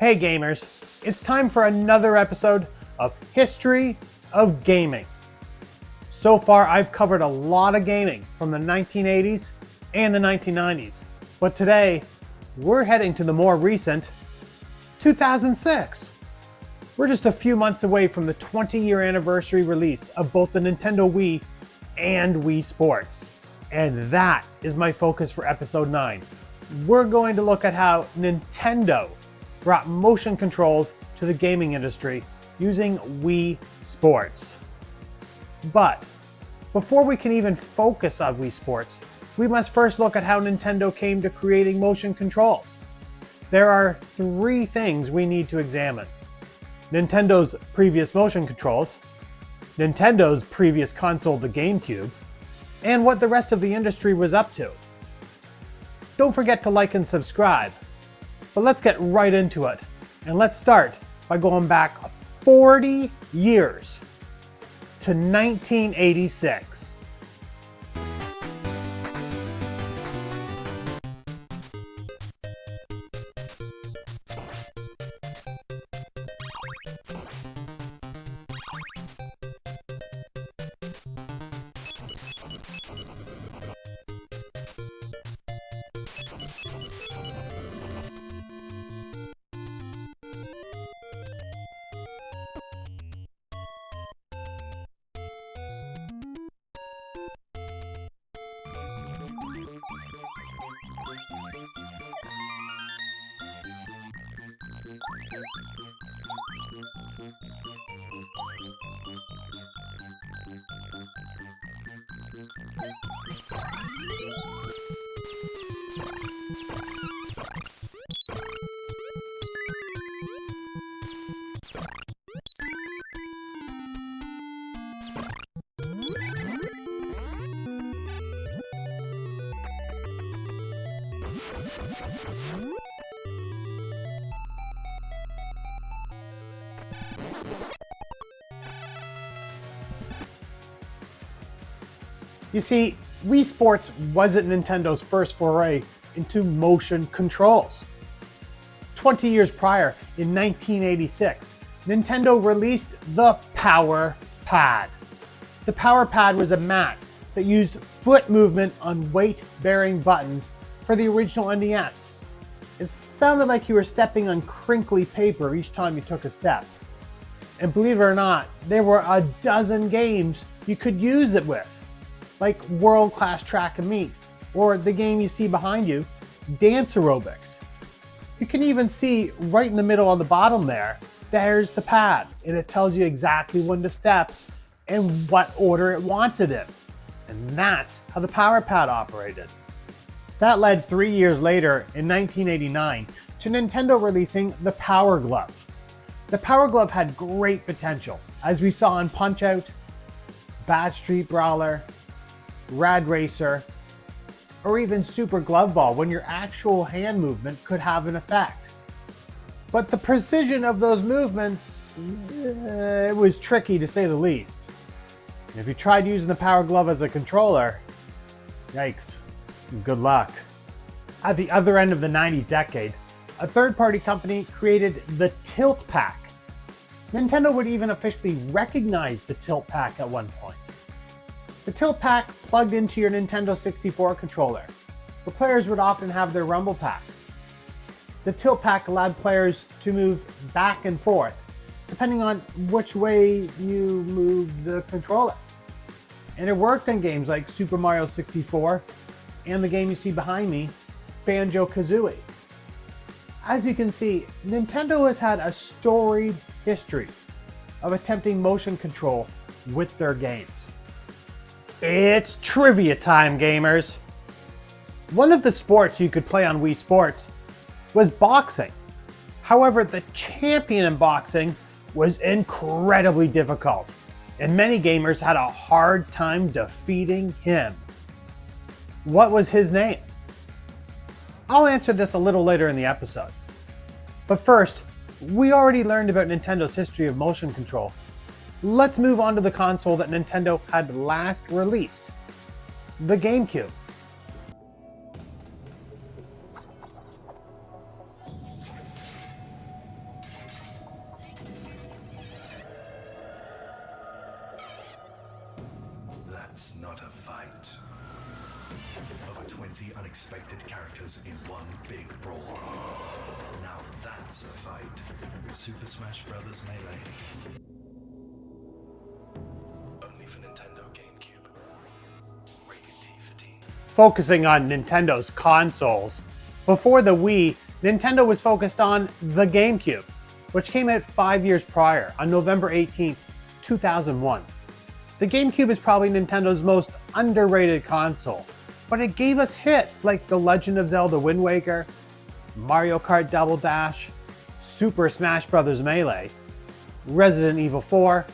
Hey gamers, it's time for another episode of History of Gaming. So far I've covered a lot of gaming from the 1980s and the 1990s, but today we're heading to the more recent 2006. We're just a few months away from the 20-year anniversary release of both the Nintendo Wii and Wii Sports. And that is my focus for episode 9. We're going to look at how Nintendo brought motion controls to the gaming industry using Wii Sports. But before we can even focus on Wii Sports, we must first look at how Nintendo came to creating motion controls. There are 3 things we need to examine: Nintendo's previous motion controls, Nintendo's previous console, the GameCube, and what the rest of the industry was up to. Don't forget to like and subscribe. But let's get right into it, and let's start by going back 40 years to 1986. You see, Wii Sports wasn't Nintendo's first foray into motion controls. 20 years prior, in 1986, Nintendo released the Power Pad. The Power Pad was a mat that used foot movement on weight-bearing buttons for the original NES. It sounded like you were stepping on crinkly paper each time you took a step. And believe it or not, there were a dozen games you could use it with, like World Class Track and Meet, or the game you see behind you, Dance Aerobics. You can even see right in the middle on the bottom there's the pad, and it tells you exactly when to step and what order it wants it in. And that's how the Power Pad operated. That led 3 years later, in 1989, to Nintendo releasing the Power Glove. The Power Glove had great potential, as we saw in Punch-Out!, Bad Street Brawler, Rad Racer, or even Super Glove Ball, when your actual hand movement could have an effect. But the precision of those movements, it was tricky to say the least. And if you tried using the Power Glove as a controller, yikes, good luck. At the other end of the 90s decade, a third-party company created the Tilt Pak. Nintendo would even officially recognize the Tilt Pak at one point. The Tilt Pak plugged into your Nintendo 64 controller. The players would often have their Rumble Packs. The Tilt Pak allowed players to move back and forth, depending on which way you moved the controller. And it worked in games like Super Mario 64 and the game you see behind me, Banjo-Kazooie. As you can see, Nintendo has had a storied history of attempting motion control with their games. It's trivia time, gamers! One of the sports you could play on Wii Sports was boxing. However, the champion in boxing was incredibly difficult, and many gamers had a hard time defeating him. What was his name? I'll answer this a little later in the episode. But first, we already learned about Nintendo's history of motion control. Let's move on to the console that Nintendo had last released, the GameCube. start a fight. Over 20 unexpected characters in one big brawl. Now that's a fight. Super Smash Bros. Melee. Only for Nintendo GameCube. Rated T for teen. Focusing on Nintendo's consoles. Before the Wii, Nintendo was focused on the GameCube, which came out 5 years prior, on November 18th, 2001. The GameCube is probably Nintendo's most underrated console, but it gave us hits like The Legend of Zelda Wind Waker, Mario Kart Double Dash, Super Smash Bros. Melee, Resident Evil 4,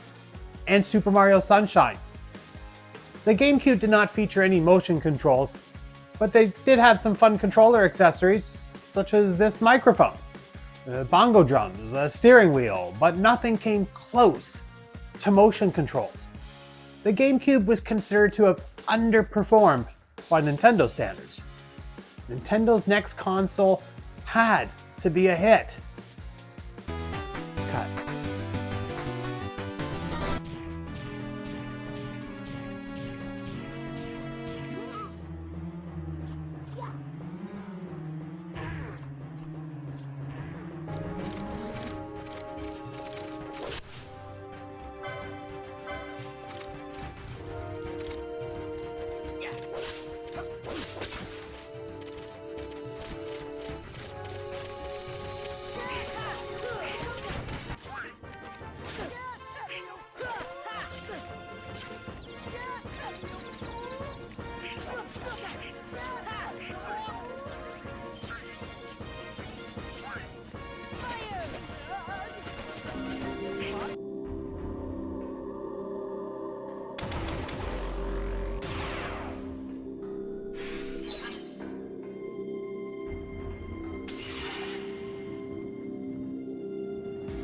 and Super Mario Sunshine. The GameCube did not feature any motion controls, but they did have some fun controller accessories, such as this microphone, bongo drums, a steering wheel, but nothing came close to motion controls. The GameCube was considered to have underperformed by Nintendo standards. Nintendo's next console had to be a hit. Cut.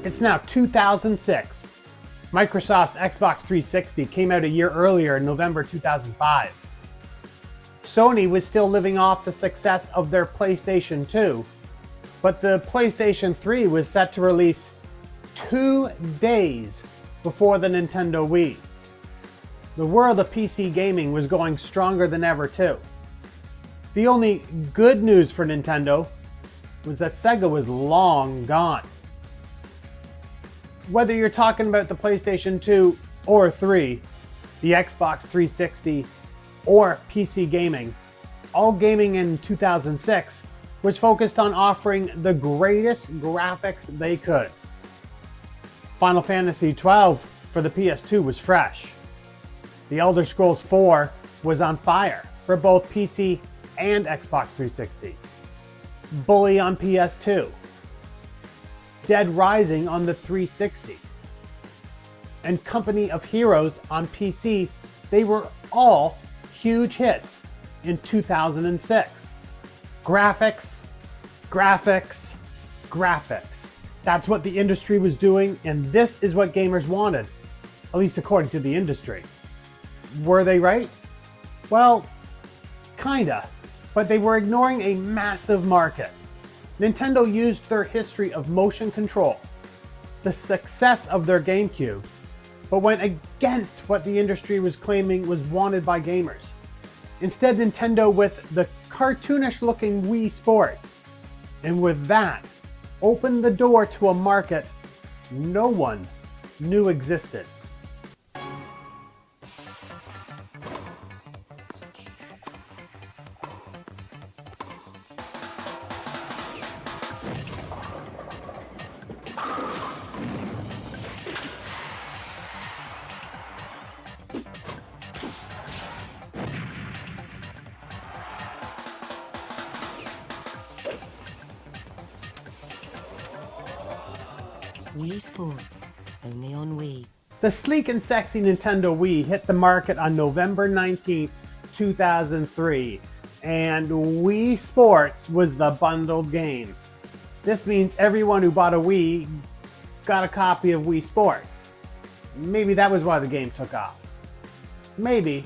It's now 2006. Microsoft's Xbox 360 came out a year earlier in November 2005. Sony was still living off the success of their PlayStation 2, but the PlayStation 3 was set to release 2 days before the Nintendo Wii. The world of PC gaming was going stronger than ever too. The only good news for Nintendo was that Sega was long gone. Whether you're talking about the PlayStation 2 or 3, the Xbox 360, or PC gaming, all gaming in 2006 was focused on offering the greatest graphics they could. Final Fantasy XII for the PS2 was fresh. The Elder Scrolls 4 was on fire for both PC and Xbox 360. Bully on PS2. Dead Rising on the 360, and Company of Heroes on PC, they were all huge hits in 2006. Graphics, graphics, graphics. That's what the industry was doing, and this is what gamers wanted, at least according to the industry. Were they right? Well, kinda, but they were ignoring a massive market. Nintendo used their history of motion control, the success of their GameCube, but went against what the industry was claiming was wanted by gamers. Instead, Nintendo with the cartoonish looking Wii Sports, and with that, opened the door to a market no one knew existed. Wii Sports, only on Wii. The sleek and sexy Nintendo Wii hit the market on November 19th, 2003, and Wii Sports was the bundled game. This means everyone who bought a Wii got a copy of Wii Sports. Maybe that was why the game took off. Maybe,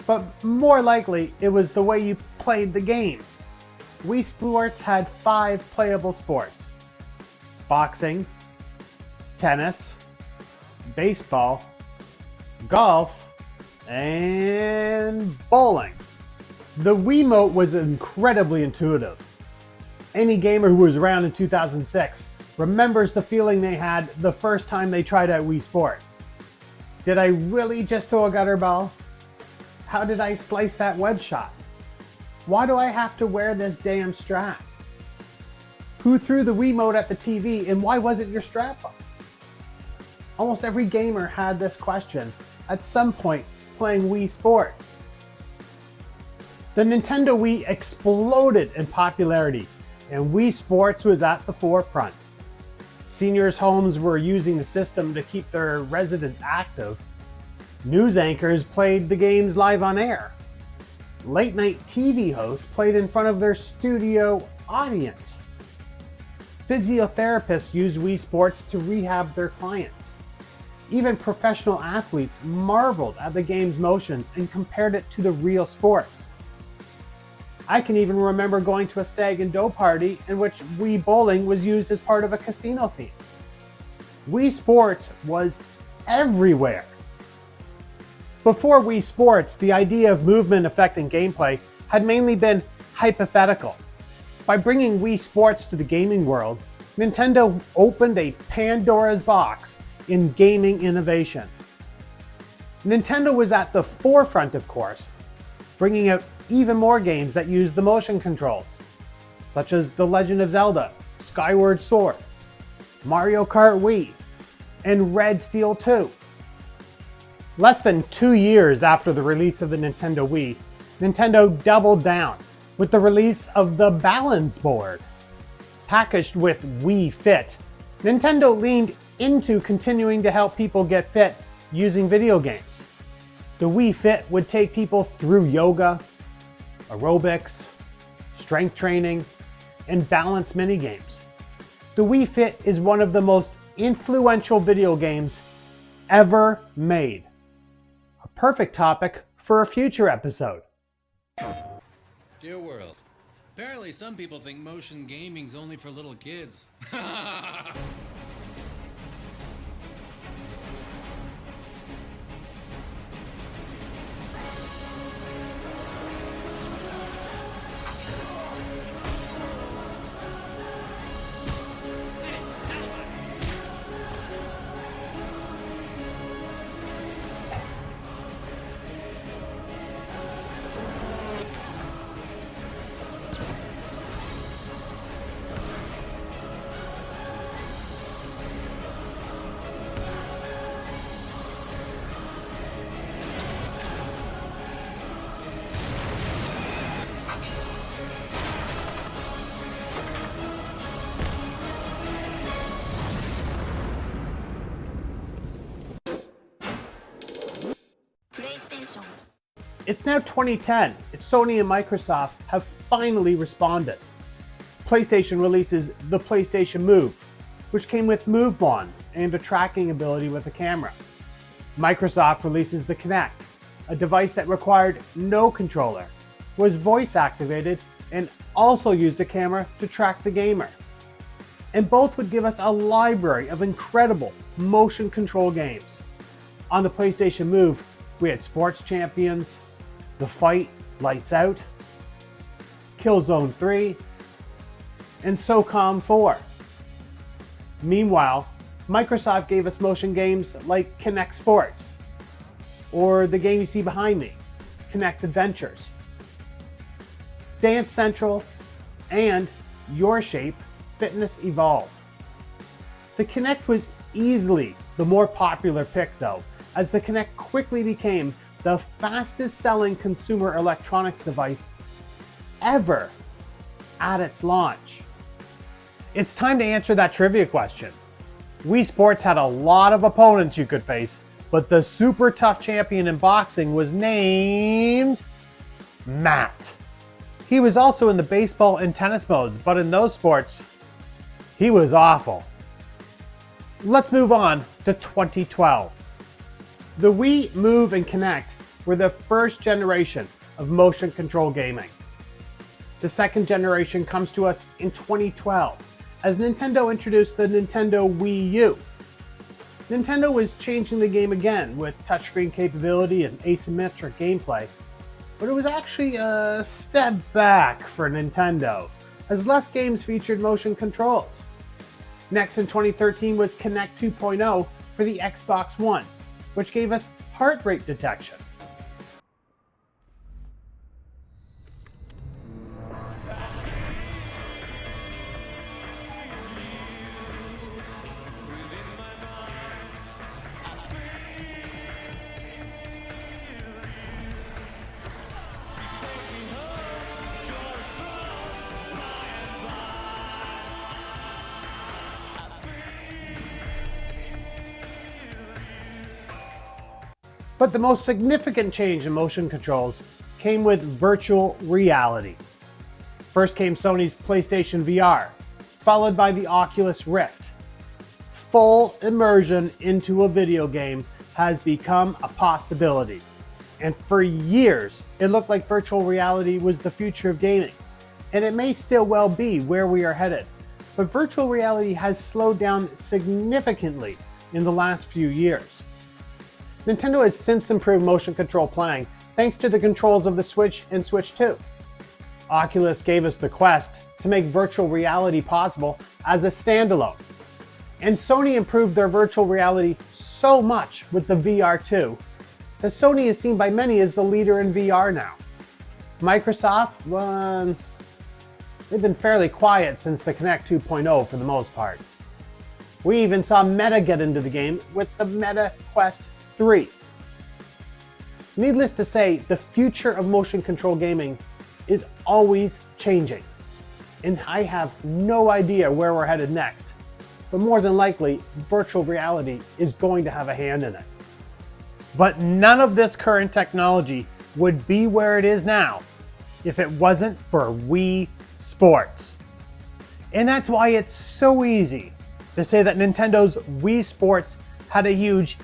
but more likely it was the way you played the game. Wii Sports had 5 playable sports: boxing, tennis, baseball, golf, and bowling. The Wii Remote was incredibly intuitive. Any gamer who was around in 2006 remembers the feeling they had the first time they tried out Wii Sports. Did I really just throw a gutter ball? How did I slice that wedge shot? Why do I have to wear this damn strap? Who threw the Wii Remote at the TV and why wasn't your strap on? Almost every gamer had this question at some point playing Wii Sports. The Nintendo Wii exploded in popularity and Wii Sports was at the forefront. Seniors' homes were using the system to keep their residents active. News anchors played the games live on air. Late-night TV hosts played in front of their studio audience. Physiotherapists used Wii Sports to rehab their clients. Even professional athletes marveled at the game's motions and compared it to the real sports. I can even remember going to a stag and dough party in which Wii Bowling was used as part of a casino theme. Wii Sports was everywhere. Before Wii Sports, the idea of movement affecting gameplay had mainly been hypothetical. By bringing Wii Sports to the gaming world, Nintendo opened a Pandora's box in gaming innovation. Nintendo was at the forefront, of course, bringing out even more games that use the motion controls, such as The Legend of Zelda, Skyward Sword, Mario Kart Wii, and Red Steel 2. Less than 2 years after the release of the Nintendo Wii, Nintendo doubled down with the release of the Balance Board. Packaged with Wii Fit, Nintendo leaned into continuing to help people get fit using video games. The Wii Fit would take people through yoga, aerobics, strength training, and balance minigames. The Wii Fit is one of the most influential video games ever made. A perfect topic for a future episode. Dear world, apparently some people think motion gaming's only for little kids. It's now 2010, and Sony and Microsoft have finally responded. PlayStation releases the PlayStation Move, which came with move wands and a tracking ability with a camera. Microsoft releases the Kinect, a device that required no controller, was voice activated, and also used a camera to track the gamer. And both would give us a library of incredible motion control games. On the PlayStation Move, we had Sports Champions, The Fight, Lights Out, Killzone 3, and SOCOM 4. Meanwhile, Microsoft gave us motion games like Kinect Sports, or the game you see behind me, Kinect Adventures, Dance Central, and Your Shape Fitness Evolved. The Kinect was easily the more popular pick though, as the Kinect quickly became the fastest selling consumer electronics device ever at its launch. It's time to answer that trivia question. Wii Sports had a lot of opponents you could face, but the super tough champion in boxing was named Matt. He was also in the baseball and tennis modes, but in those sports, he was awful. Let's move on to 2012. The Wii, Move, and Kinect were the first generation of motion control gaming. The second generation comes to us in 2012 as Nintendo introduced the Nintendo Wii U. Nintendo was changing the game again with touchscreen capability and asymmetric gameplay, but it was actually a step back for Nintendo, as less games featured motion controls. Next in 2013 was Kinect 2.0 for the Xbox One, which gave us heart rate detection. But the most significant change in motion controls came with virtual reality. First came Sony's PlayStation VR, followed by the Oculus Rift. Full immersion into a video game has become a possibility. And for years, it looked like virtual reality was the future of gaming. And it may still well be where we are headed. But virtual reality has slowed down significantly in the last few years. Nintendo has since improved motion control playing thanks to the controls of the Switch and Switch 2. Oculus gave us the Quest to make virtual reality possible as a standalone. And Sony improved their virtual reality so much with the VR2 that Sony is seen by many as the leader in VR now. Microsoft, well, they've been fairly quiet since the Kinect 2.0 for the most part. We even saw Meta get into the game with the Meta Quest 3. Needless to say, the future of motion control gaming is always changing. And I have no idea where we're headed next. But more than likely, virtual reality is going to have a hand in it. But none of this current technology would be where it is now if it wasn't for Wii Sports. And that's why it's so easy to say that Nintendo's Wii Sports had a huge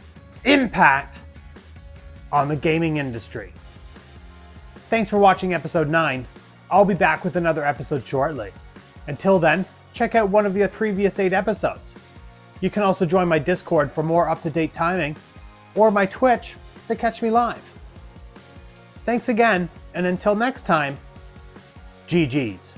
impact on the gaming industry. Thanks for watching episode 9. I'll be back with another episode shortly. Until then, check out one of the previous 8 episodes. You can also join my Discord for more up-to-date timing, or my Twitch to catch me live. Thanks again, and until next time, GG's.